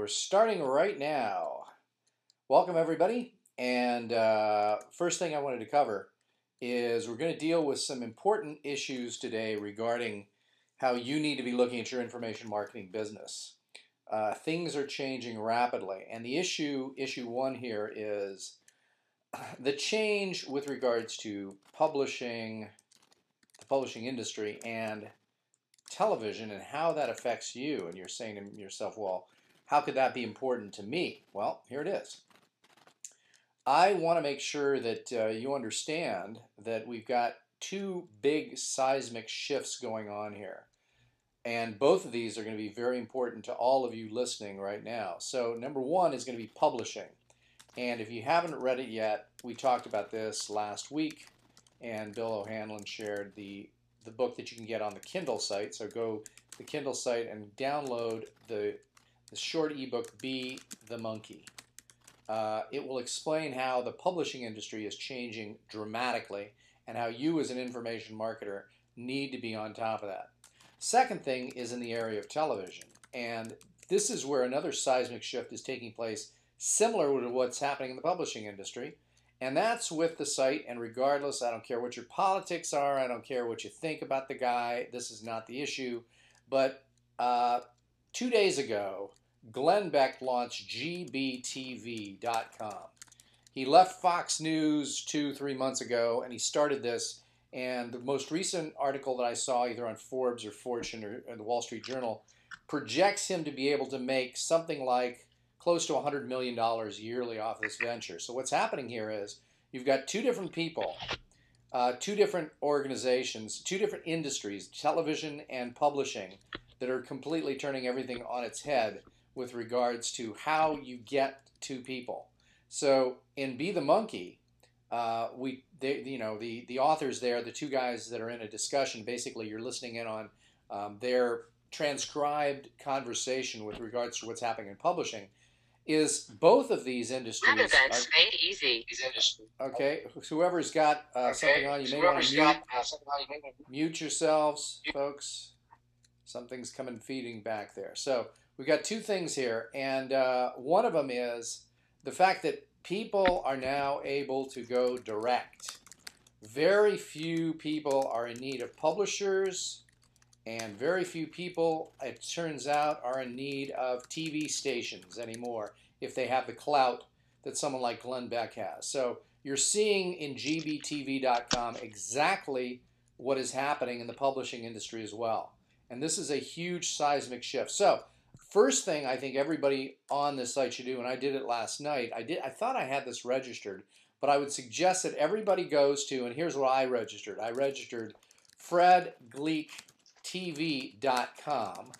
we're starting right now. Welcome, everybody. And first thing I wanted to cover is we're going to deal with some important issues today regarding how you need to be looking at your information marketing business. Things are changing rapidly, and the issue one here is the change with regards to publishing, the publishing industry, and television, and how that affects you. And you're saying to yourself, well, how could that be important to me? Well, here it is. I want to make sure that you understand that we've got two big seismic shifts going on here. And both of these are going to be very important to all of you listening right now. So number one is going to be publishing. And if you haven't read it yet, we talked about this last week, and Bill O'Hanlon shared the book that you can get on the Kindle site. So go to the Kindle site and download the short ebook, Be the Monkey. It will explain how the publishing industry is changing dramatically and how you as an information marketer need to be on top of that. Second thing is in the area of television, and this is where another seismic shift is taking place, similar to what's happening in the publishing industry, and that's with the site. And regardless, I don't care what your politics are, I don't care what you think about the guy, this is not the issue, but 2 days ago, Gleeck launched gbtv.com. He left Fox News 2-3 months ago, and he started this. And the most recent article that I saw, either on Forbes or Fortune or the Wall Street Journal, projects him to be able to make something like close to $100 million yearly off this venture. So what's happening here is you've got two different people, two different organizations, two different industries, television and publishing, that are completely turning everything on its head with regards to how you get to people. So in Be the Monkey, the authors there, the two guys that are in a discussion, basically you're listening in on their transcribed conversation with regards to what's happening in publishing, is both of these industries. Events made easy. Okay, whoever's got something on, you may want to mute yourselves, folks. Something's coming feeding back there. So we've got two things here, and one of them is the fact that people are now able to go direct. Very few people are in need of publishers, and very few people, it turns out, are in need of TV stations anymore if they have the clout that someone like Gleeck has. So you're seeing in gbtv.com exactly what is happening in the publishing industry as well. And this is a huge seismic shift. So first thing I think everybody on this site should do, and I did it last night, I thought I had this registered, but I would suggest that everybody goes to, and here's what I registered. I registered fredgleecktv.com,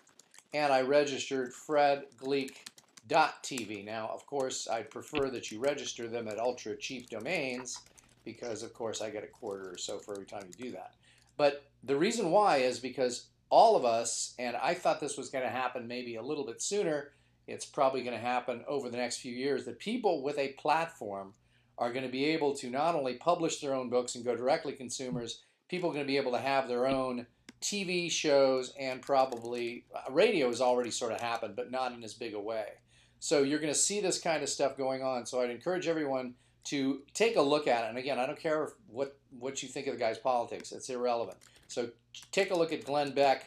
and I registered fredgleeck.tv. Now, of course, I'd prefer that you register them at ultra cheap domains, because of course I get a quarter or so for every time you do that. But the reason why is because all of us, and I thought this was going to happen maybe a little bit sooner, it's probably going to happen over the next few years, that people with a platform are going to be able to not only publish their own books and go directly to consumers, people are going to be able to have their own TV shows, and probably radio has already sort of happened, but not in as big a way. So you're going to see this kind of stuff going on. So I'd encourage everyone to take a look at it. And again, I don't care what you think of the guy's politics. It's irrelevant. So take a look at Gleeck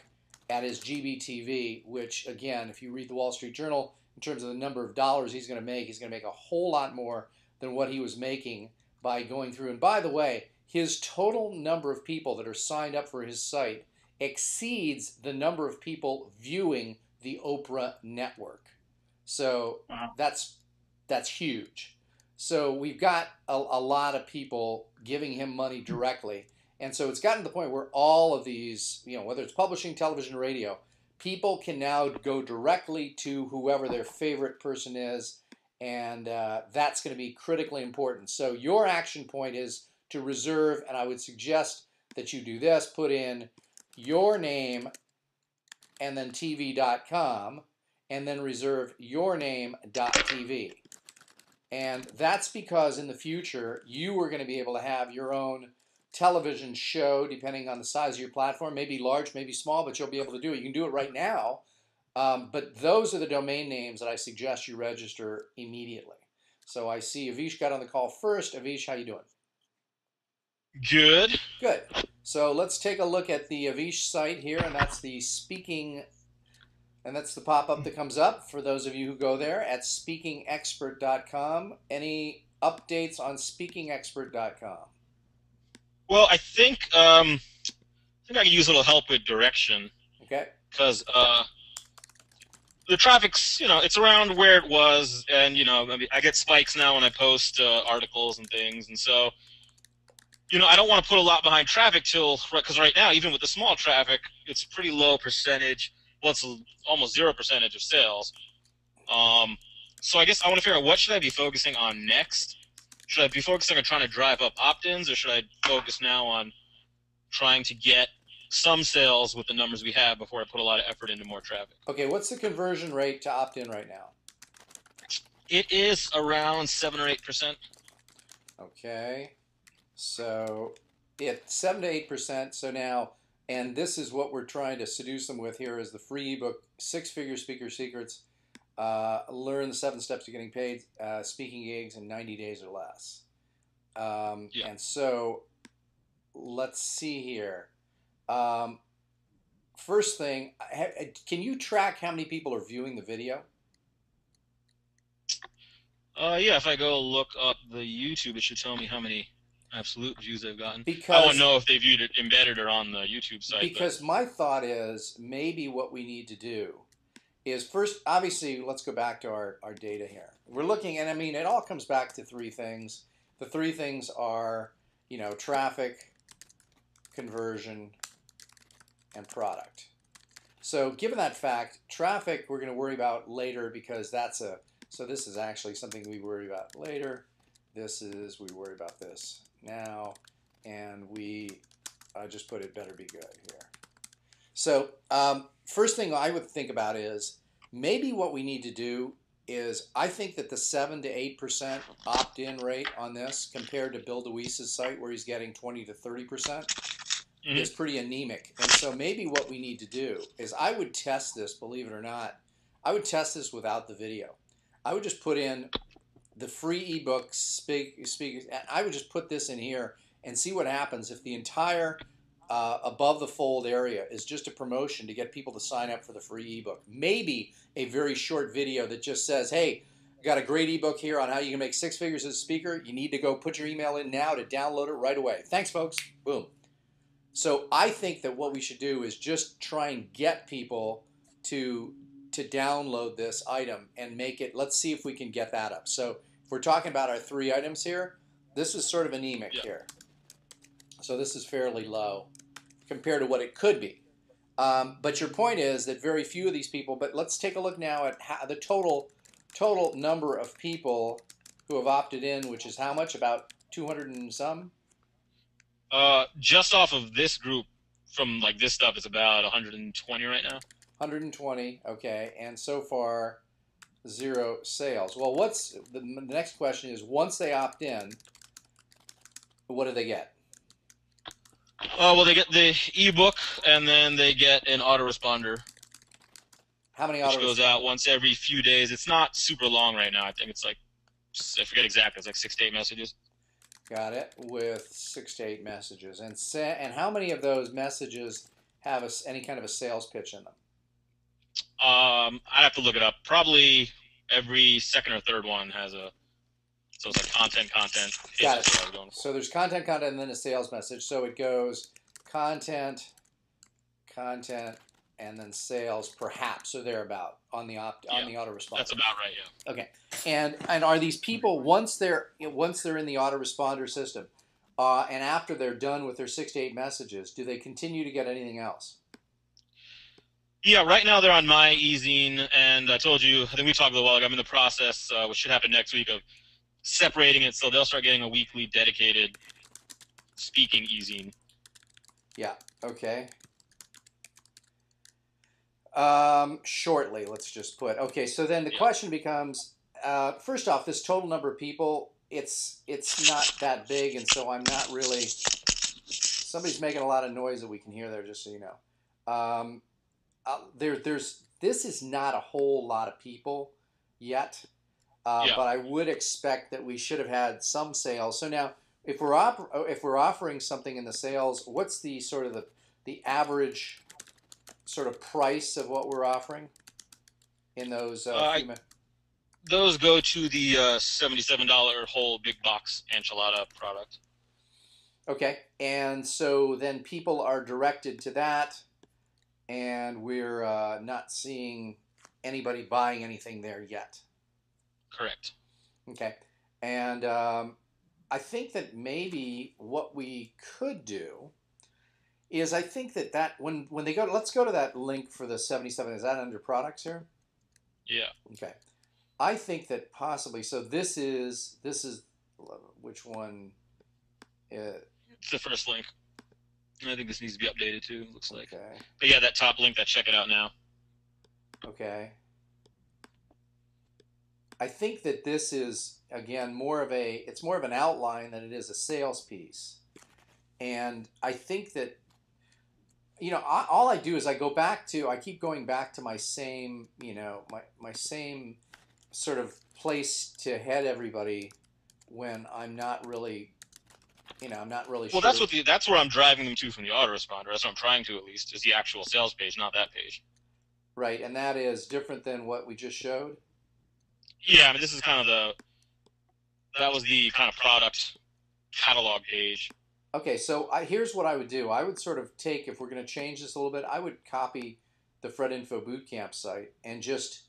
at his GBTV, which, again, if you read the Wall Street Journal, in terms of the number of dollars he's going to make a whole lot more than what he was making by going through. And by the way, his total number of people that are signed up for his site exceeds the number of people viewing the Oprah network. So that's huge. So we've got a lot of people giving him money directly. And so it's gotten to the point where all of these, whether it's publishing, television, radio, people can now go directly to whoever their favorite person is, and that's going to be critically important. So your action point is to reserve, and I would suggest that you do this: put in your name and then tv.com, and then reserve yourname.tv. And that's because in the future, you are going to be able to have your own television show, depending on the size of your platform, maybe large, maybe small, but you'll be able to do it. You can do it right now But those are the domain names that I suggest you register immediately. So I see Avish got on the call first. Avish, how you doing? Good. Good. So let's take a look at the Avish site here, and that's the speaking, and that's the pop-up that comes up for those of you who go there at speakingexpert.com. Any updates on speakingexpert.com? Well, I think I can use a little help with direction Okay. because the traffic's it's around where it was, and I mean, I get spikes now when I post articles and things, and so I don't want to put a lot behind traffic till because right now, even with the small traffic, it's pretty low percentage. Well, it's almost 0% of sales. Um, so I guess I want to figure out what should I be focusing on next. Should I be focusing on trying to drive up opt-ins, or should I focus now on trying to get some sales with the numbers we have before I put a lot of effort into more traffic? Okay, what's the conversion rate to opt in right now? It is around 7 or 8%. Okay, so it's 7 to 8%. So now, and this is what we're trying to seduce them with here is the free ebook, Six Figure Speaker Secrets. Learn the 7 steps to getting paid speaking gigs in 90 days or less. Yeah. And so let's see here. Um, First thing, can you track how many people are viewing the video? Yeah. If I go look up the YouTube, it should tell me how many absolute views they've gotten. I won't Because know if they viewed it embedded or on the YouTube site, but because my thought is maybe what we need to do is first, obviously, let's go back to our data here. We're looking, and I mean, it all comes back to three things. The three things are, traffic, conversion, and product. So given that fact, traffic we're going to worry about later because so this is actually something we worry about later. We worry about this now, and we just put it better be good here. So first thing I would think about is maybe what we need to do is I think that the 7 to 8% opt-in rate on this compared to Bill DeWeese's site where he's getting 20 to 30% mhm. is pretty anemic. And so maybe what we need to do is I would test this, believe it or not. I would test this without the video. I would just put in the free ebook speak. I would just put this in here and see what happens if the entire above the fold area is just a promotion to get people to sign up for the free ebook. Maybe a very short video that just says, hey, I got a great ebook here on how you can make 6 figures as a speaker. You need to go put your email in now to download it right away. Thanks, folks. Boom. So I think that what we should do is just try and get people to download this item and make it. Let's see if we can get that up. So if we're talking about our 3 items here, this is sort of anemic Yeah. here. So this is fairly low compared to what it could be. But your point is that very few of these people. But let's take a look now at the total number of people who have opted in, which is how much? About 200 and some. Just off of this group from like this stuff, it's about 120 right now. 120, okay, and so far 0 sales. Well, what's the next question is once they opt in, what do they get? Well, they get the ebook and then they get an autoresponder, How many which goes out autoresponders? once every few days. It's not super long right now. I think it's like I forget exactly. It's like 6 to 8 messages. Got it, with 6 to 8 messages, and how many of those messages have any kind of a sales pitch in them? I'd have to look it up. Probably every second or third one has a. So it's like content. Got Is what I was it. going for. So there's content, and then a sales message. So it goes content, content, and then sales, perhaps, or thereabout on the Yeah, autoresponder. that's about right. Yeah. Okay, and are these people once they're in the autoresponder system, and after they're done with their 6 to 8 messages, do they continue to get anything else? Yeah, right now they're on my ezine, and I told you, I think we talked a little while ago, I'm in the process, which should happen next week, of separating it so they'll start getting a weekly dedicated speaking ezine. Yeah. Okay. Shortly, let's just put. Okay, so then the Yeah. question becomes, first off, this total number of people, it's not that big, and so I'm not really. Somebody's making a lot of noise that we can hear there, just so you know. There's this is not a whole lot of people yet, Yeah. but I would expect that we should have had some sales. So now, if we're offering something in the sales, what's the sort of the average sort of price of what we're offering in those I few minutes? Those go to the $77 whole big box enchilada product. Okay, and so then people are directed to that, and we're not seeing anybody buying anything there yet. Correct. Okay, and I think that maybe what we could do is I think that when they go, let's go to that link for the 77. Is that under products here? Yeah. Okay. I think that possibly. So this is which one? It's the first link. I think this needs to be updated too. Looks like. Okay. But yeah, that top link. That check it out now. Okay. I think that this is again it's more of an outline than it is a sales piece, and I think that all I do is I keep going back to my same my same sort of place to head everybody when I'm not really I'm not really Well, sure. that's where I'm driving them to from the autoresponder. That's what I'm trying to, at least, is the actual sales page, not that page. Right, and that is different than what we just showed. Yeah, I mean, this is kind of that was the kind of product catalog page. Okay, so here's what I would do. I would sort of take, if we're going to change this a little bit, I would copy the Fred Info Bootcamp site and just,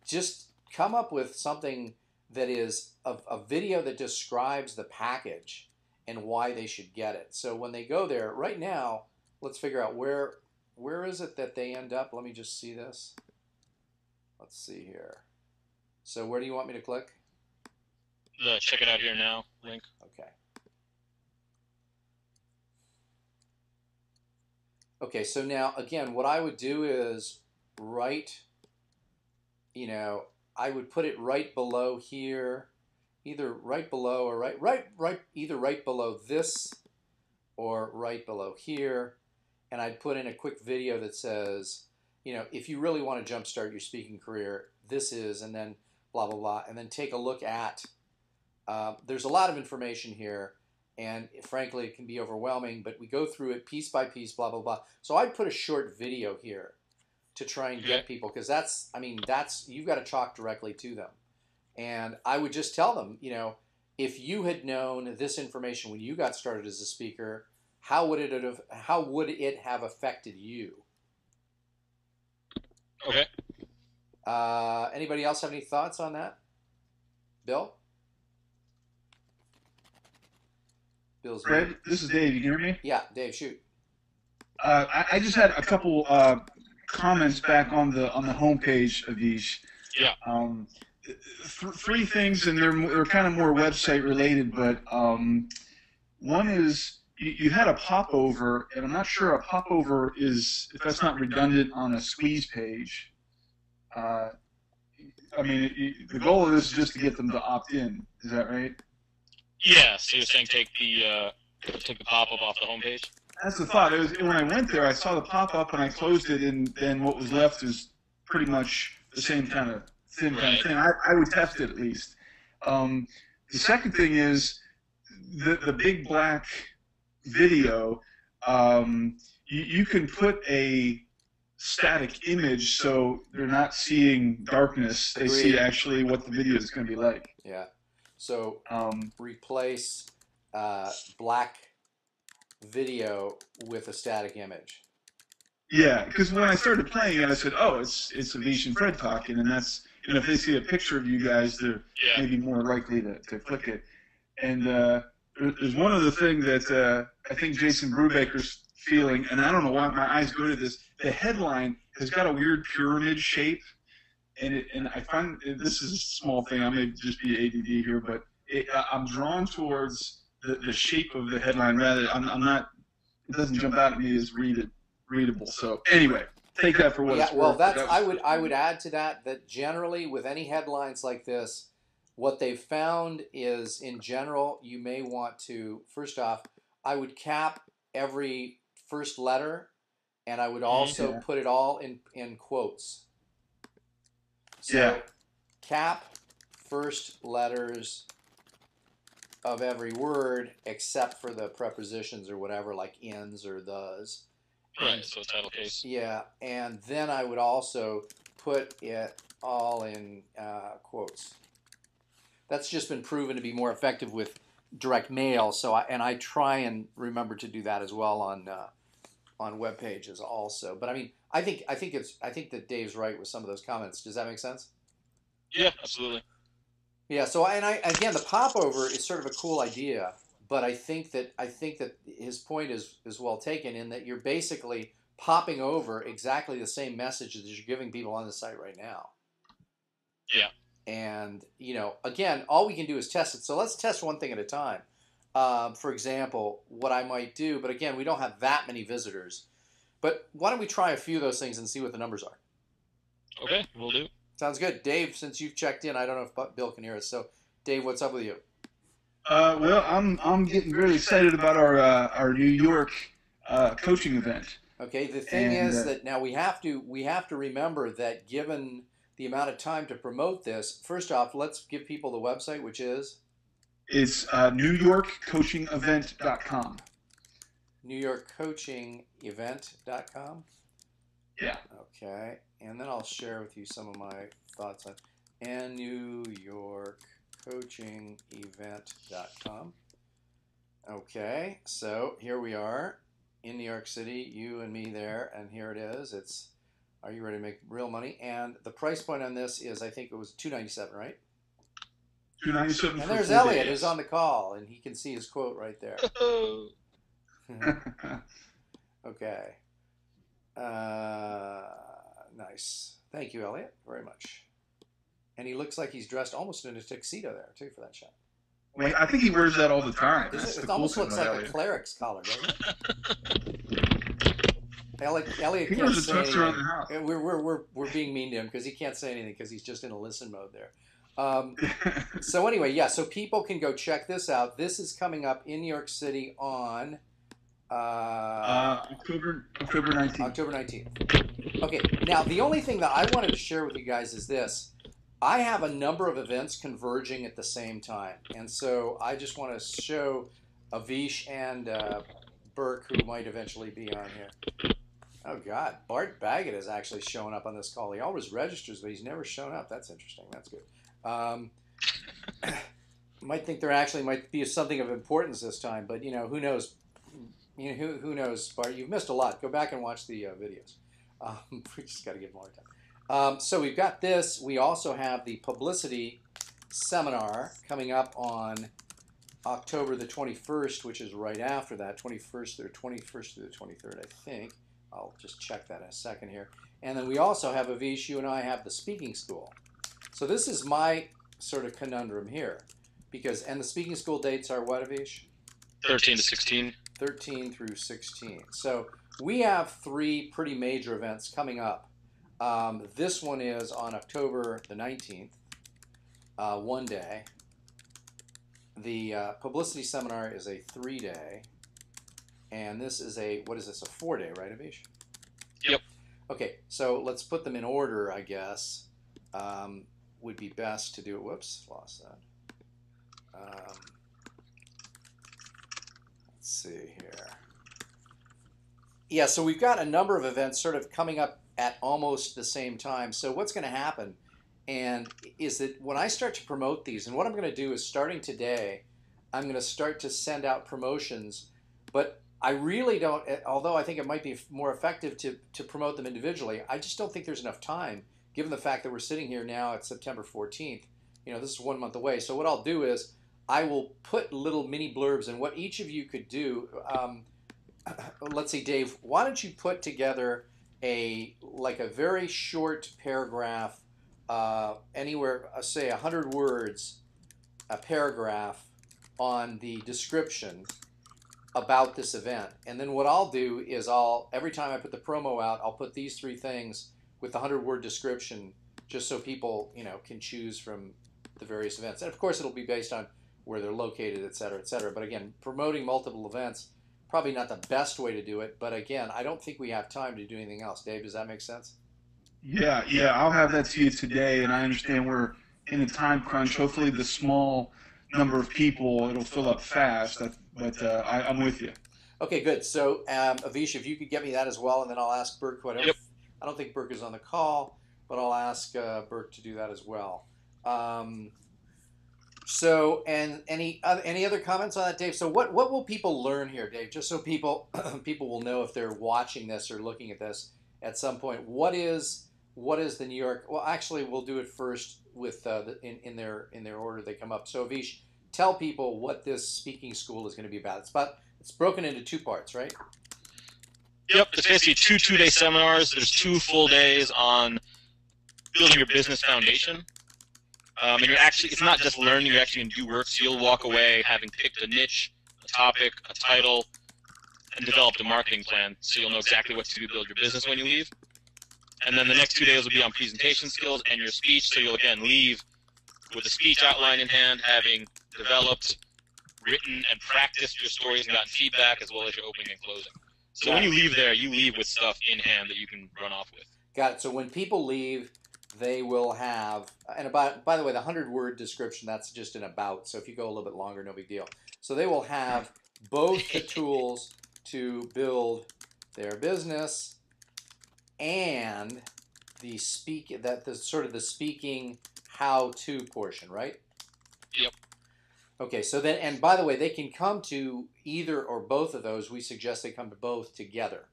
just come up with something that is a video that describes the package and why they should get it. So when they go there, right now, let's figure out where is it that they end up. Let me just see this. Let's see here. So where do you want me to click? The check it out here now link. Okay. Okay, so now again, what I would do is I would put it right below here, either right below or either right below this or right below here, and I'd put in a quick video that says, if you really want to jumpstart your speaking career, this is, and then blah blah blah, and then take a look at. There's a lot of information here. And frankly, it can be overwhelming, but we go through it piece by piece, blah, blah, blah. So I'd put a short video here to try and get people, because you've got to talk directly to them. And I would just tell them, if you had known this information when you got started as a speaker, how would it have affected you? Okay. Anybody else have any thoughts on that? Bill? Bill's Fred, this is Dave. You hear me? Yeah, Dave, shoot. I just had a couple comments back on the homepage of these. Yeah. Three things, and they're kind of more website related. But one is you had a popover, and I'm not sure a popover is, if that's not redundant on a squeeze page. I mean, the goal of this is just to get them to opt in. Is that right? Yeah, so you're saying take the pop-up off the homepage? That's the thought. When I went there, I saw the pop-up and I closed it, and then what was left is pretty much the same kind of thin kind of thing. I would test it at least. The second thing is the big black video. You can put a static image, so they're not seeing darkness. They see actually what the video is going to be like. Yeah. So replace black video with a static image. Yeah, because when I started playing it, I said, "Oh, it's Avish and Fred talking," and that's, if they see a picture of you guys, they're maybe more likely to click it. And there's one other thing that I think Jason Brubaker's feeling, and I don't know why my eyes go to this. The headline has got a weird pyramid shape. And I find, this is a small thing, I may just be ADD here, but I'm drawn towards the shape of the headline rather. I'm not, it doesn't jump out at me as readable. So anyway, take that for what it's worth. Well, I would add to that generally with any headlines like this, what they've found is, in general, you may want to, first off, I would cap every first letter and I would also Yeah. put it all in quotes. So Yeah. cap first letters of every word except for the prepositions or whatever, like ins or thes. Right, so title case. Yeah, and then I would also put it all in quotes. That's just been proven to be more effective with direct mail. So I try and remember to do that as well on web pages also. But I mean, I think that Dave's right with some of those comments. Does that make sense? Yeah, absolutely. Yeah. So again, the popover is sort of a cool idea, but I think that his point is well taken in that you're basically popping over exactly the same message that you're giving people on the site right now. Yeah. And again, all we can do is test it. So let's test one thing at a time. For example, what I might do, but again, we don't have that many visitors. But why don't we try a few of those things and see what the numbers are? Okay, we'll do. Sounds good. Dave, since you've checked in, I don't know if Bill can hear us. So, Dave, what's up with you? Well, I'm getting very excited about our New York coaching event. Okay. The thing is that now we have to remember that given the amount of time to promote this, first off, let's give people the website, which is it's NewYorkCoachingEvent.com. NewYorkCoachingEvent.com. Yeah. Okay, and then I'll share with you some of my thoughts on NewYorkCoachingEvent.com. Okay, so here we are in New York City, you and me there, and here it is. Are you ready to make real money? And the price point on this is, I think it was $297, right? $297. And there's Elliot, who's on the call, and he can see his quote right there. Okay. Nice. Thank you, Elliot, very much. And he looks like he's dressed almost in a tuxedo there, too, for that shot. Wait, I think he wears that all the time. It almost looks like a cleric's collar, doesn't it? Elliot he can't wears say a tux around the anything. house. We're being mean to him because he can't say anything because he's just in a listen mode there. So anyway, yeah, so people can go check this out. This is coming up in New York City on October 19th. October 19th. Okay, now the only thing that I wanted to share with you guys is this. I have a number of events converging at the same time, and so I just want to show Avish and Burke, who might eventually be on here. Oh God, Bart Baggett is actually showing up on this call. He always registers, but he's never shown up. That's interesting. That's good. Might think there actually might be something of importance this time, but who knows? Who knows, Bart? You've missed a lot. Go back and watch the videos. We just got to give more time. So we've got this. We also have the publicity seminar coming up on October the 21st, which is right after that, 21st through the 23rd, I think. I'll just check that in a second here. And then we also have, Avish, you and I have the speaking school. So this is my sort of conundrum here. And the speaking school dates are what, Avish? 13 to 16. 13 through 16. So we have three pretty major events coming up. This one is on October the 19th, one day. The publicity seminar is a 3-day. And this is a 4-day, right, Avish? Yep. Okay, so let's put them in order, I guess. Would be best to do it. Whoops, lost that. Let's see here. Yeah, so we've got a number of events sort of coming up at almost the same time. So what's going to happen is that when I start to promote these, and what I'm going to do is starting today, I'm going to start to send out promotions, but I really don't, although I think it might be more effective to promote them individually, I just don't think there's enough time, given the fact that we're sitting here now at September 14th. This is 1 month away. So what I'll do is I will put little mini blurbs, and what each of you could do, let's see, Dave, why don't you put together a very short paragraph, anywhere, say 100 words, a paragraph on the description about this event. And then what I'll do is every time I put the promo out, I'll put these three things with the 100-word description, just so people, can choose from the various events. And of course, it'll be based on where they're located, et cetera, et cetera. But again, promoting multiple events probably not the best way to do it, but again, I don't think we have time to do anything else. Dave, does that make sense? Yeah, yeah, I'll have that to you today, and I understand we're in a time crunch. Hopefully, the small number of people, it'll fill up fast, but I'm with you. Okay, good. So, Avish, if you could get me that as well, and then I'll ask Burke. Yep. I don't think Burke is on the call, but I'll ask Burke to do that as well. So, and any other comments on that, Dave? So, what will people learn here, Dave? Just so people people will know if they're watching this or looking at this at some point. What is the New York? Well, actually, we'll do it first with in their order they come up. So, Avish, tell people what this speaking school is going to be about. It's broken into 2 parts, right? Yep, it's basically 2 two-day seminars. There's 2 full days on building your business foundation. And it's not just learning, you're actually going to do work. So you'll walk away having picked a niche, a topic, a title, and developed a marketing plan. So you'll know exactly what to do to build your business when you leave. And then the next 2 days will be on presentation skills and your speech. So you'll again leave with a speech outline in hand, having developed, written, and practiced your stories and gotten feedback, as well as your opening and closing. So when you leave there, you leave with stuff in hand that you can run off with. Got it. So when people leave, they will have, and by the way, the 100-word description, that's just an about. So if you go a little bit longer, no big deal. So they will have both the tools to build their business and the sort of the speaking how-to portion, right? Yep. Okay, so then, and by the way, they can come to either or both of those. We suggest they come to both together.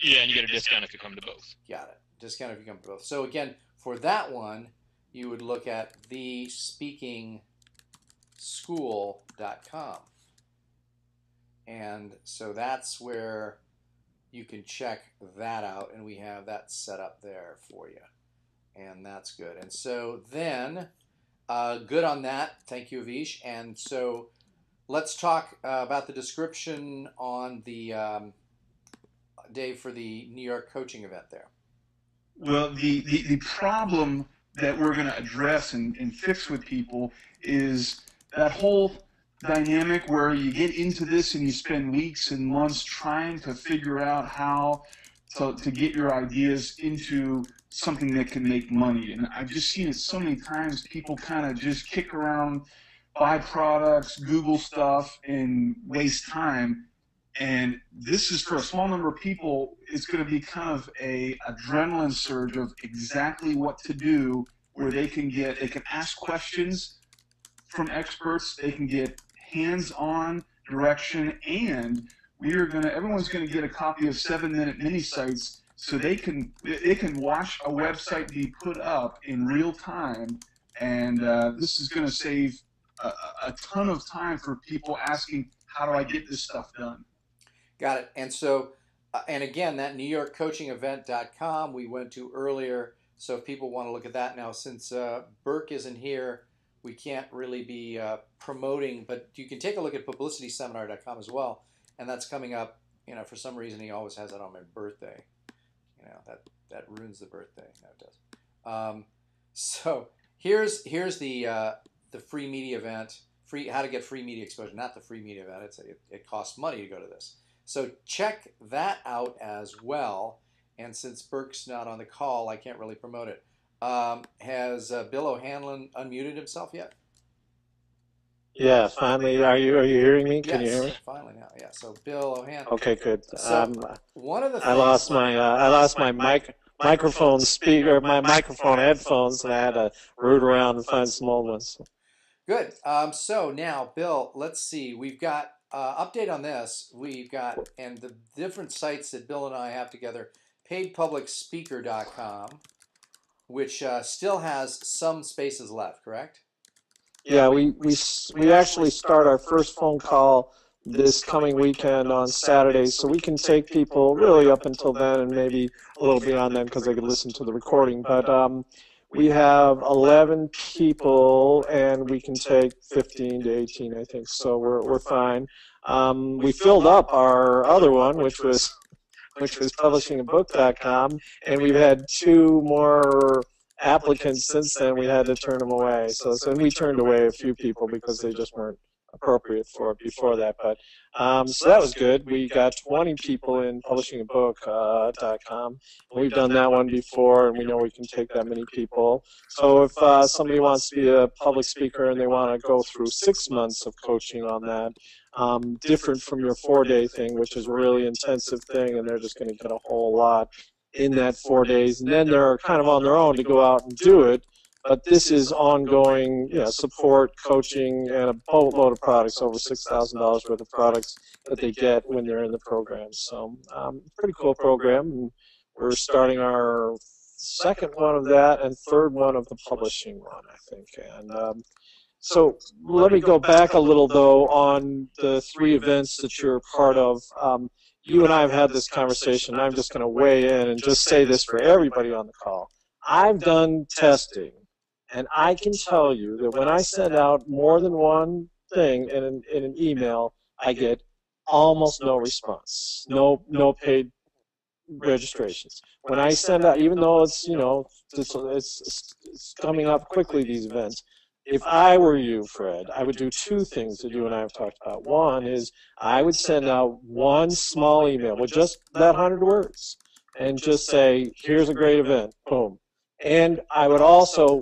Yeah, and you get a discount if you come to both. Got it. Discount if you come to both. So again, for that one, you would look at thespeakingschool.com. And so that's where you can check that out, and we have that set up there for you. And that's good. And so then, good on that. Thank you, Avish. And so let's talk about the description on the Dave, for the New York coaching event there. Well, the problem that we're going to address and fix with people is that whole dynamic where you get into this and you spend weeks and months trying to figure out how to get your ideas into something that can make money. And I've just seen it so many times. People kind of just kick around, buy products, Google stuff, and waste time. And this is, for a small number of people, it's going to be kind of a adrenaline surge of exactly what to do, where they can ask questions from experts, they can get hands-on direction, and everyone's going to get a copy of 7-minute mini sites, so they can watch a website be put up in real time. And this is going to save a ton of time for people asking, how do I get this stuff done? Got it. And so, and again, that NewYorkCoachingEvent.com we went to earlier. So if people want to look at that now, since Burke isn't here, we can't really be promoting, but you can take a look at publicityseminar.com as well. And that's coming up, for some reason he always has that on my birthday. That ruins the birthday. No, it does. So here's the free media event, how to get free media exposure, not the free media event. It costs money to go to this. So check that out as well. And since Burke's not on the call, I can't really promote it. Has Bill O'Hanlon unmuted himself yet? Yeah, finally. Are you hearing me? Can Yes, you hear me? Finally now. Yeah. So Bill O'Hanlon. Okay, good. So one of the things, I lost my microphone speaker, my microphone headphones, and I had to root around and find some old ones. Good. So now, Bill, let's see. We've got update on this. We've got, and the different sites that Bill and I have together, paidpublicspeaker.com, which still has some spaces left, correct? Yeah, we actually start our first phone call this coming weekend on Saturday, so we can take people really up until then and maybe a little beyond then because they can listen to the recording. But we have 11 people, and we can take 15 to 18, I think. So we're fine. We filled up our other one, which was publishingabook.com, and we've had 2 more applicants since then. We had to turn them away. So we turned away a few people because they just weren't appropriate for it before that. But so that was good. We got 20 people in publishingabook.com. We've done that one before, and we know we can take that many people. So if somebody wants to be a public speaker and they want to go through 6 months of coaching on that, different from your 4-day thing, which is a really intensive thing, and they're just going to get a whole lot in that 4 days, and then they're kind of on their own to go out and do it. But this is ongoing, support, coaching, and a boatload of products, over $6,000 worth of products that they get when they're in the program. So, pretty cool program. And we're starting our second one of that and third one of the publishing one, I think. And so let me go back a little, though, on the 3 events that you're part of. You and I have had this conversation. I'm just going to weigh in and just say this for everybody on the call. I've done testing, and I can tell you that when I send out more than one thing in an email, I get almost no response, no paid registrations. When I send out, even though it's coming up quickly, these events, if I were you, Fred, I would do 2 things that you and I have talked about. One is I would send out one small email with just that 100 words and just say, here's a great event, boom. And I would also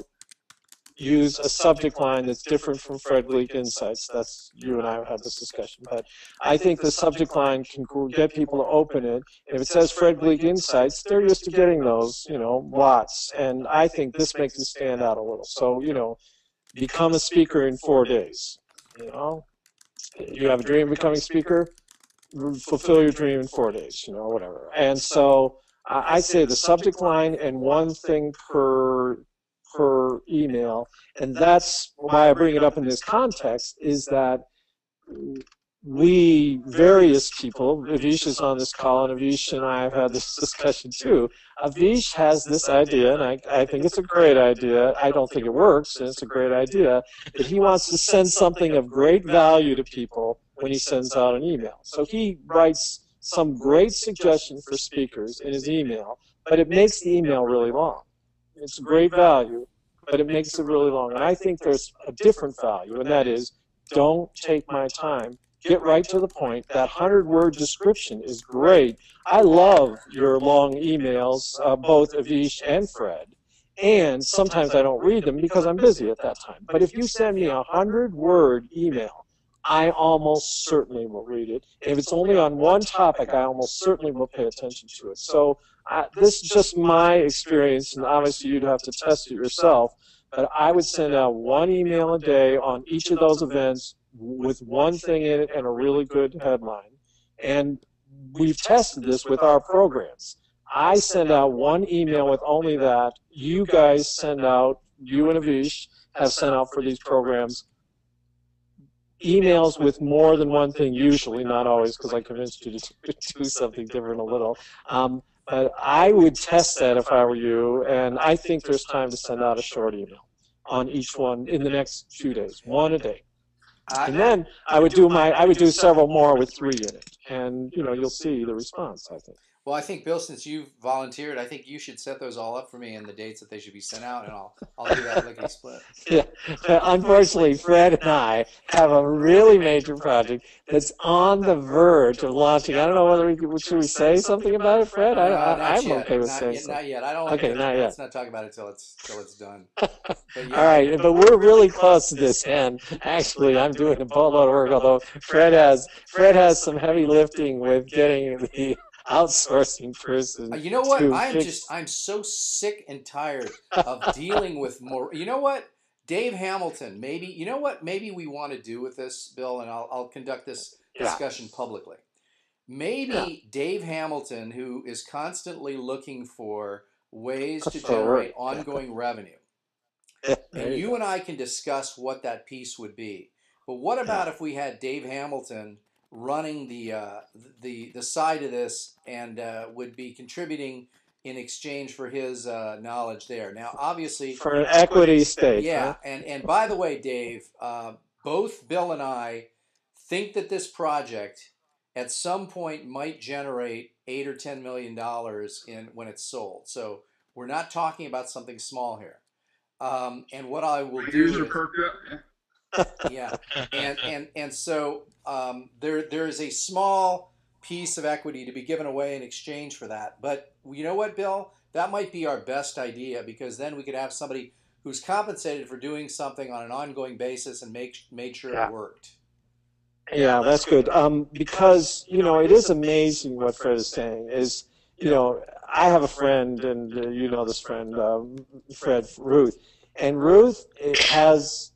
use a subject line that's different from Fred Gleeck Insights. That's, you and I have had this discussion. But I think the subject line can get people to open it. If it says Fred Gleeck Insights, they're used to getting those, lots. And I think this makes it stand out a little. So, become a speaker in 4 days. You have a dream of becoming a speaker, fulfill your dream in 4 days, whatever. And so I say the subject line and one thing per email, and that's why I bring it up in this context, is that various people, Avish is on this call, and Avish and I have had this discussion too. Avish has this idea, and I think it's a great idea. I don't think it works, and it's a great idea, that he wants to send something of great value to people when he sends out an email. So he writes some great suggestion for speakers in his email, but it makes the email really long. It's great value, but it makes it really long. And I think there's a different value, and that is, don't take my time. Get right to the point. That 100-word description is great. I love your long emails, both Avish and Fred. And sometimes I don't read them because I'm busy at that time. But if you send me a 100-word email, I almost certainly will read it. If it's only on one topic, I almost certainly will pay attention to it. So this is just my experience, and obviously you'd have to test it yourself. But I would send out one email a day on each of those events with one thing in it and a really good headline. And we've tested this with our programs. I send out one email with only that. You guys send out, you and Avish have sent out for these programs, emails with more than one thing, usually, not always, because I convinced you to do something different a little. But I would test that if I were you, and I think there's time to send out a short email on each one in the next 2 days, one a day. And then I would do several more with 3 in it, and you'll see the response, I think. Well, I think, Bill, since you've volunteered, I think you should set those all up for me and the dates that they should be sent out, and I'll do that lickety split. Yeah. Unfortunately, Fred and I have a really major project that's on the verge of launching. I don't know whether should we say something about it, Fred? I'm okay with saying something. Not yet. I don't. Okay, not yet. Let's not talk about it till it's done. But yeah. All right, but we're really close to this, and actually, I'm doing a boatload of work. Although Fred has some heavy lifting with getting the outsourcing person. You know what? I'm so sick and tired of dealing with more. You know what? Dave Hamilton, maybe we want to do with this, Bill, and I'll conduct this discussion publicly. Maybe Dave Hamilton, who is constantly looking for ways to generate ongoing revenue, and you and I can discuss what that piece would be. But what about if we had Dave Hamilton running the side of this and would be contributing in exchange for his knowledge there? Now, obviously, for an equity stake. Yeah, huh? and by the way, Dave, both Bill and I think that this project at some point might generate $8 or $10 million when it's sold. So we're not talking about something small here. And what I will do is, Yeah, and so there is a small piece of equity to be given away in exchange for that. But you know what, Bill? That might be our best idea because then we could have somebody who's compensated for doing something on an ongoing basis and made sure it Yeah. worked. Yeah, that's good. Because, it is amazing what Fred is saying is, I have a friend, and you know this friend, Fred, Ruth. And Ruth has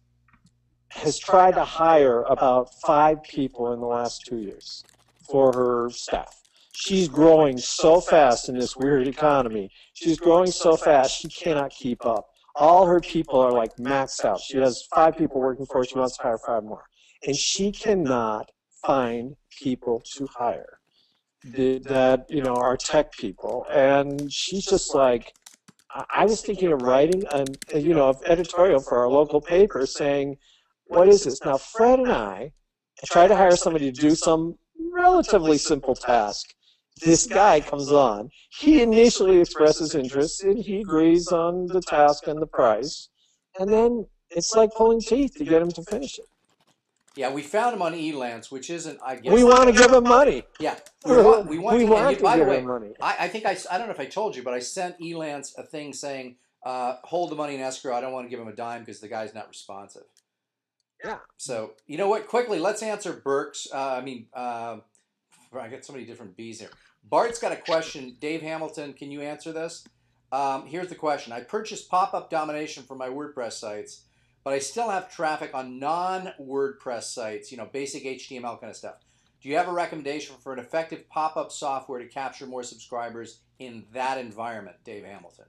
tried to hire about 5 people in the last 2 years for her staff. She's growing so fast in this weird economy. She's growing so fast, she cannot keep up. All her people are like maxed out. She has 5 people working for her. She wants to hire 5 more. And she cannot find people to hire that, are tech people. And she's just like, I was thinking of writing an editorial for our local paper saying, what is this? Now, Fred and I try to hire somebody to do some relatively simple task. This guy comes on. He initially expresses interest, and he agrees on the task and the price. And then it's like pulling teeth to get him to finish it. Yeah, we found him on Elance, which isn't, I guess. We want to give him money. Yeah, we want We to. want And to by the give way, him money. I think I don't know if I told you, but I sent Elance a thing saying, hold the money in escrow. I don't want to give him a dime because the guy's not responsive. Yeah. So, you know what? Quickly, let's answer Burke's. I got so many different B's here. Bart's got a question. Dave Hamilton, can you answer this? Here's the question. I purchased pop-up domination for my WordPress sites, but I still have traffic on non-WordPress sites, basic HTML kind of stuff. Do you have a recommendation for an effective pop-up software to capture more subscribers in that environment, Dave Hamilton?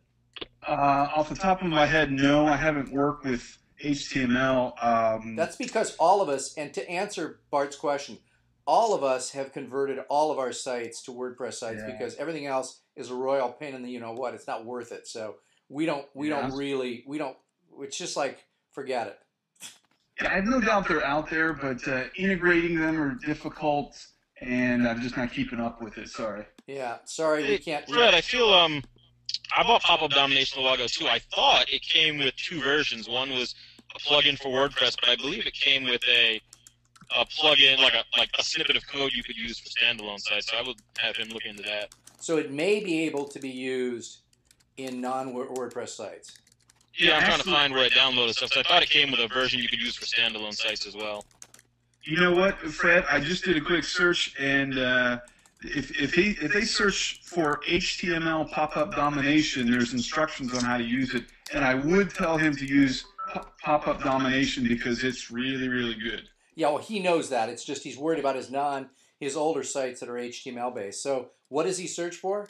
Off the top of my head, no, I haven't worked with HTML. That's because all of us, and to answer Bart's question, all of us have converted all of our sites to WordPress sites because everything else is a royal pain in the you-know-what. It's not worth it. So we don't. It's just like, forget it. Yeah, I have no doubt they're out there, but integrating them are difficult, and I'm just not keeping up with it. Sorry. Yeah, sorry, we can't. Fred, I feel I bought pop-up domination a while ago too. I thought it came with 2 versions. One was a plugin for WordPress, but I believe it came with a plugin, like a snippet of code you could use for standalone sites. So I would have him look into that. So it may be able to be used in non-WordPress sites. Yeah, I'm trying to find where I downloaded stuff. So I thought it came with a version you could use for standalone sites as well. You know what, Fred? I just did a quick search, and if they search for HTML pop-up domination, there's instructions on how to use it, and I would tell him to use pop-up domination because it's really, really good. Yeah, well, he knows that. It's just he's worried about his older sites that are HTML based. So what does he search for?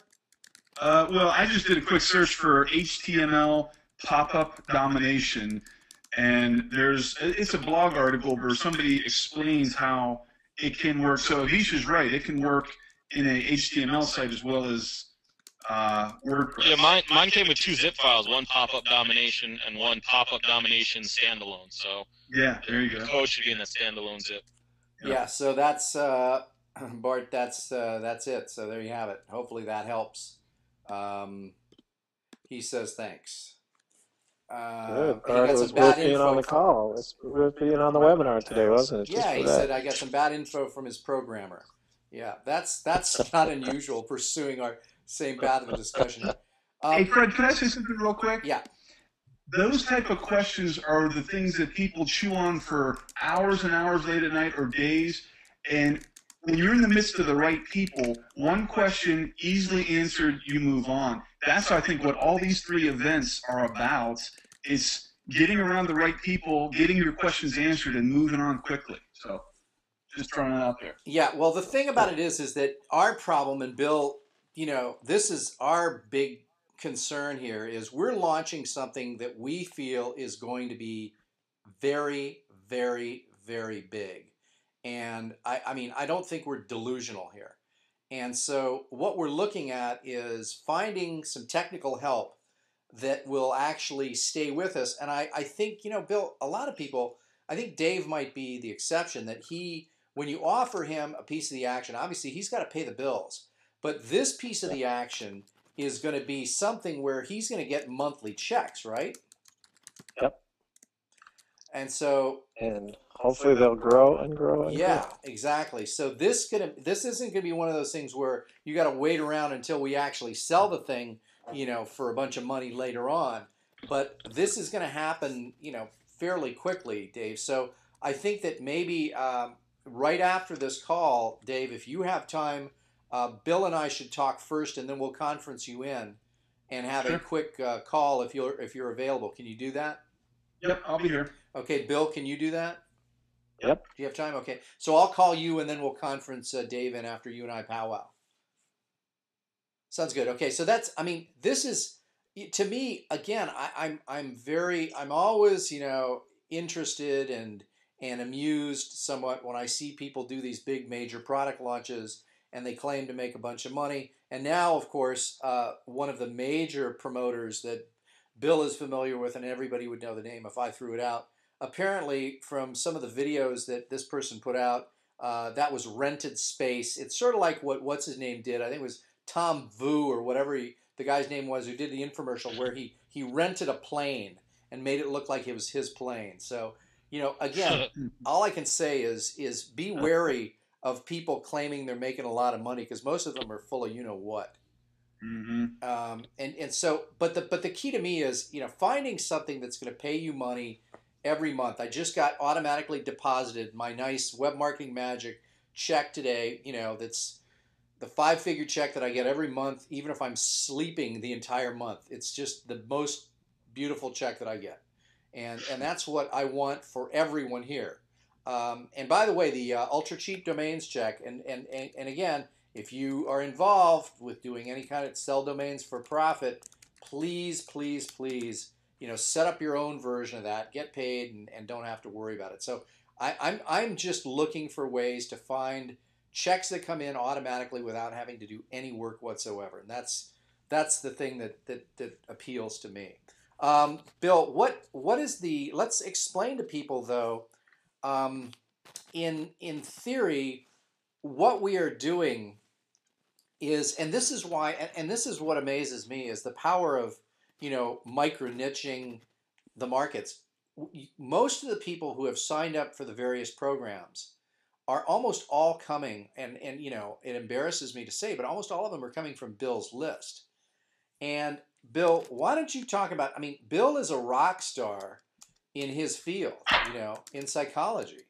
Well, I just did a quick search for HTML pop-up domination, and it's a blog article where somebody explains how it can work. So Avisha's right; it can work in a HTML site as well as WordPress. Yeah, mine came with 2 zip files: one pop-up domination and one pop-up domination standalone. So yeah, there you go. The code should be in that standalone zip. Yeah, so that's Bart. That's it. So there you have it. Hopefully that helps. He says thanks. Good. Bart, it was worth being on the call. It was worth being on the webinar today, wasn't it? Yeah, he said I got some bad info from his programmer. Yeah, that's not unusual, pursuing our same path of a discussion. Hey, Fred, can I say something real quick? Yeah. Those type of questions are the things that people chew on for hours and hours late at night or days. And when you're in the midst of the right people, one question easily answered, you move on. That's, I think, what all these 3 events are about, is getting around the right people, getting your questions answered, and moving on quickly. So just throwing it out there. Yeah, well, the thing about it is that our problem, and Bill, this is our big concern here, is we're launching something that we feel is going to be very, very, very big. And I don't think we're delusional here. And so what we're looking at is finding some technical help that will actually stay with us. And I think, Bill, a lot of people, I think Dave might be the exception, that when you offer him a piece of the action, obviously he's got to pay the bills. But this piece of the action is going to be something where he's going to get monthly checks, right? Yep. And so, And hopefully they'll grow and grow and grow. yeah, exactly. So this isn't gonna be one of those things where you got to wait around until we actually sell the thing, for a bunch of money later on. But this is gonna happen, fairly quickly, Dave. So I think that maybe right after this call, Dave, if you have time, Bill and I should talk first, and then we'll conference you in and have a Sure. quick call if you're available. Can you do that? Yep, I'll be here. Okay, Bill, can you do that? Yep. Do you have time? Okay. So I'll call you and then we'll conference Dave in after you and I powwow. Sounds good. Okay. So this is, to me, again, I'm always, interested and amused somewhat when I see people do these big major product launches and they claim to make a bunch of money. And now, of course, one of the major promoters that Bill is familiar with, and everybody would know the name if I threw it out. Apparently, from some of the videos that this person put out, that was rented space. It's sort of like what's his name did. I think it was Tom Vu or whatever the guy's name was who did the infomercial where he rented a plane and made it look like it was his plane. So again, all I can say is be wary of people claiming they're making a lot of money because most of them are full of what. Mm-hmm. But the key to me is finding something that's going to pay you money every month. I just got automatically deposited my nice Web Marketing Magic check today. That's the 5-figure check that I get every month, even if I'm sleeping the entire month. It's just the most beautiful check that I get, and that's what I want for everyone here. And by the way, the ultra cheap domains check, and again, if you are involved with doing any kind of sell domains for profit, please, please, please, set up your own version of that, get paid, and don't have to worry about it. So I'm just looking for ways to find checks that come in automatically without having to do any work whatsoever, and that's the thing that appeals to me. Bill, what is the? Let's explain to people though. In theory, what we are doing is, and this is why, and this is what amazes me, is the power of micro niching the markets. Most of the people who have signed up for the various programs are almost all coming, and it embarrasses me to say, but almost all of them are coming from Bill's list. And Bill, why don't you talk about? I mean, Bill is a rock star in his field, in psychology.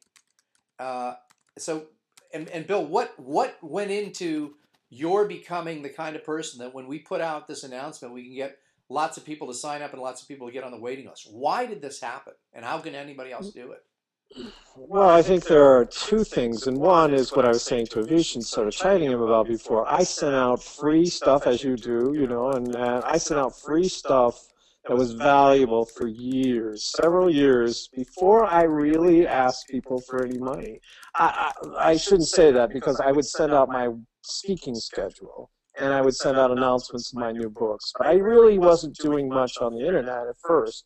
So, and Bill, what went into your becoming the kind of person that when we put out this announcement, we can get lots of people to sign up and lots of people to get on the waiting list? Why did this happen, and how can anybody else do it? Well, I think there are two things, and one is what I was saying to Avish and sort of chiding him about before. I sent out free stuff, as you do, and I sent out free stuff that was valuable for years, several years, before I really asked people for any money. I shouldn't say that because I would send out my speaking schedule, and I would send out announcements of my new books. But I really wasn't doing much on the internet at first.